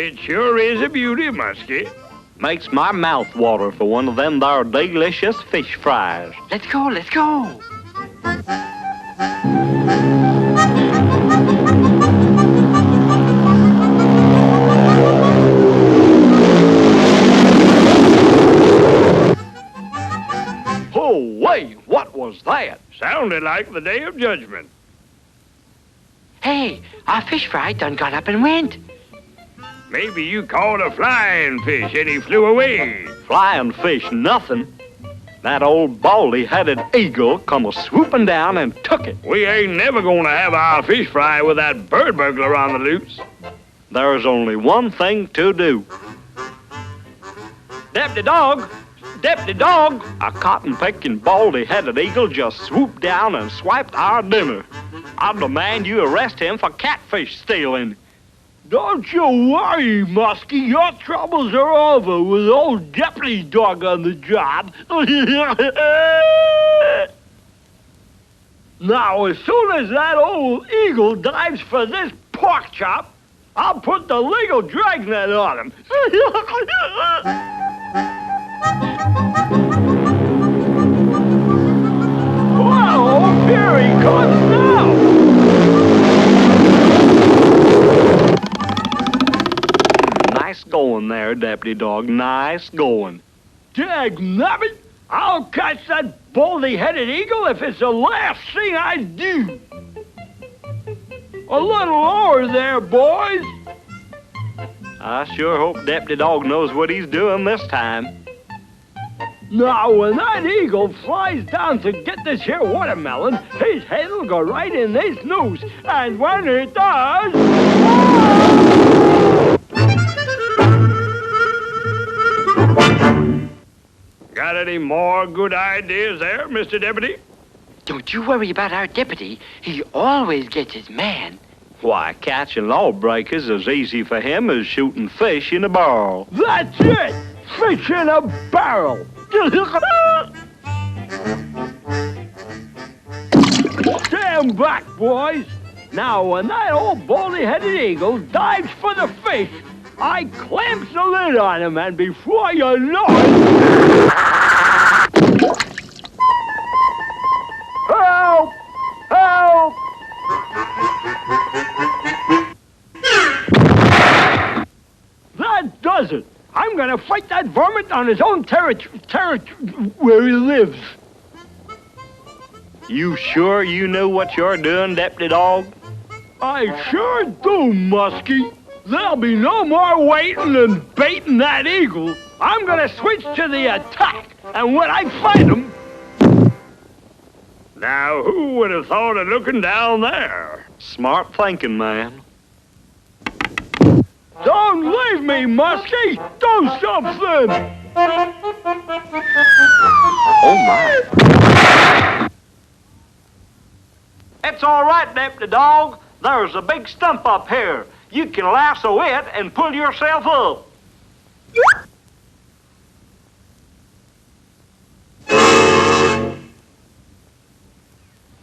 It sure is a beauty, Muskie. Makes my mouth water for one of them there delicious fish fries. Let's go, let's go. Oh, wait, what was that? Sounded like the Day of Judgment. Hey, our fish fry done got up and went. Maybe you caught a flying fish and he flew away. Flying fish, nothing. That old baldy-headed eagle come a-swooping down and took it. We ain't never gonna have our fish fry with that bird burglar on the loose. There's only one thing to do. Deputy Dawg! Deputy Dawg! A cotton-picking, baldy-headed eagle just swooped down and swiped our dinner. I demand you arrest him for catfish stealing. Don't you worry, Muskie. Your troubles are over with old Deputy Dawg on the job. Now, as soon as that old eagle dives for this pork chop, I'll put the legal dragnet on him. Whoa, here he comes now. Nice going there, Deputy Dawg. Nice going. Dagnabbit! I'll catch that baldy-headed eagle if it's the last thing I do. A little lower there, boys. I sure hope Deputy Dawg knows what he's doing this time. Now, when that eagle flies down to get this here watermelon, his head will go right in this noose. And when it does... Got any more good ideas there, Mr. Deputy? Don't you worry about our deputy. He always gets his man. Why, catching lawbreakers is easy for him as shooting fish in a barrel. That's it! Fish in a barrel! Stand back, boys! Now, when that old baldy-headed eagle dives for the fish, I clamps the lid on him, and before you know it... Help! Help! That does it! I'm gonna fight that varmint on his own territory where he lives. You sure you know what you're doing, Deputy Dawg? I sure do, Muskie. There'll be no more waiting and baiting that eagle. I'm gonna switch to the attack, and when I fight him... Now, who would have thought of looking down there? Smart thinking, man. Don't leave me, Muskie! Do something! Oh, my. It's all right, Deputy Dawg. There's a big stump up here. You can lasso it and pull yourself up.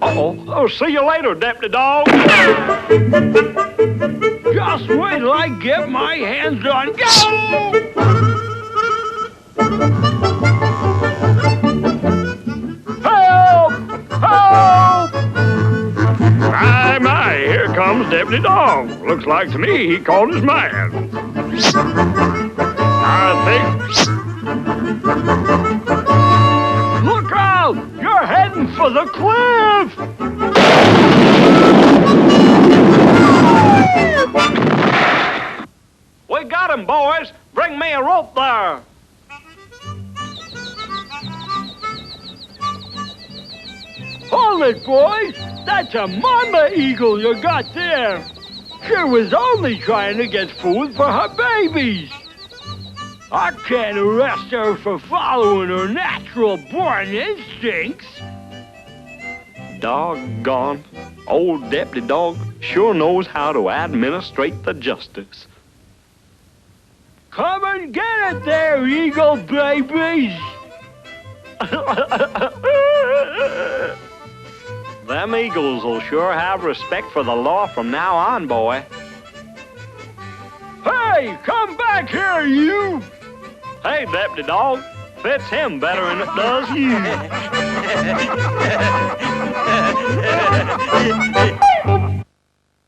Uh-oh. Oh, see you later, Deputy Dawg. Just wait till I get my hands on... Go! Help! Help! My, here comes Deputy Dawg. Looks like to me he called his man. I think... Look out! You're heading for the cliff! We got him, boys. Bring me a rope there. Hold it, boys! That's a mama eagle you got there! She was only trying to get food for her babies! I can't arrest her for following her natural-born instincts! Doggone. Old Deputy Dawg sure knows how to administrate the justice. Come and get it there, eagle babies! Them eagles will sure have respect for the law from now on, boy. Hey! Hey, come back here, you! Hey, Deputy Dog, fits him better than it does you.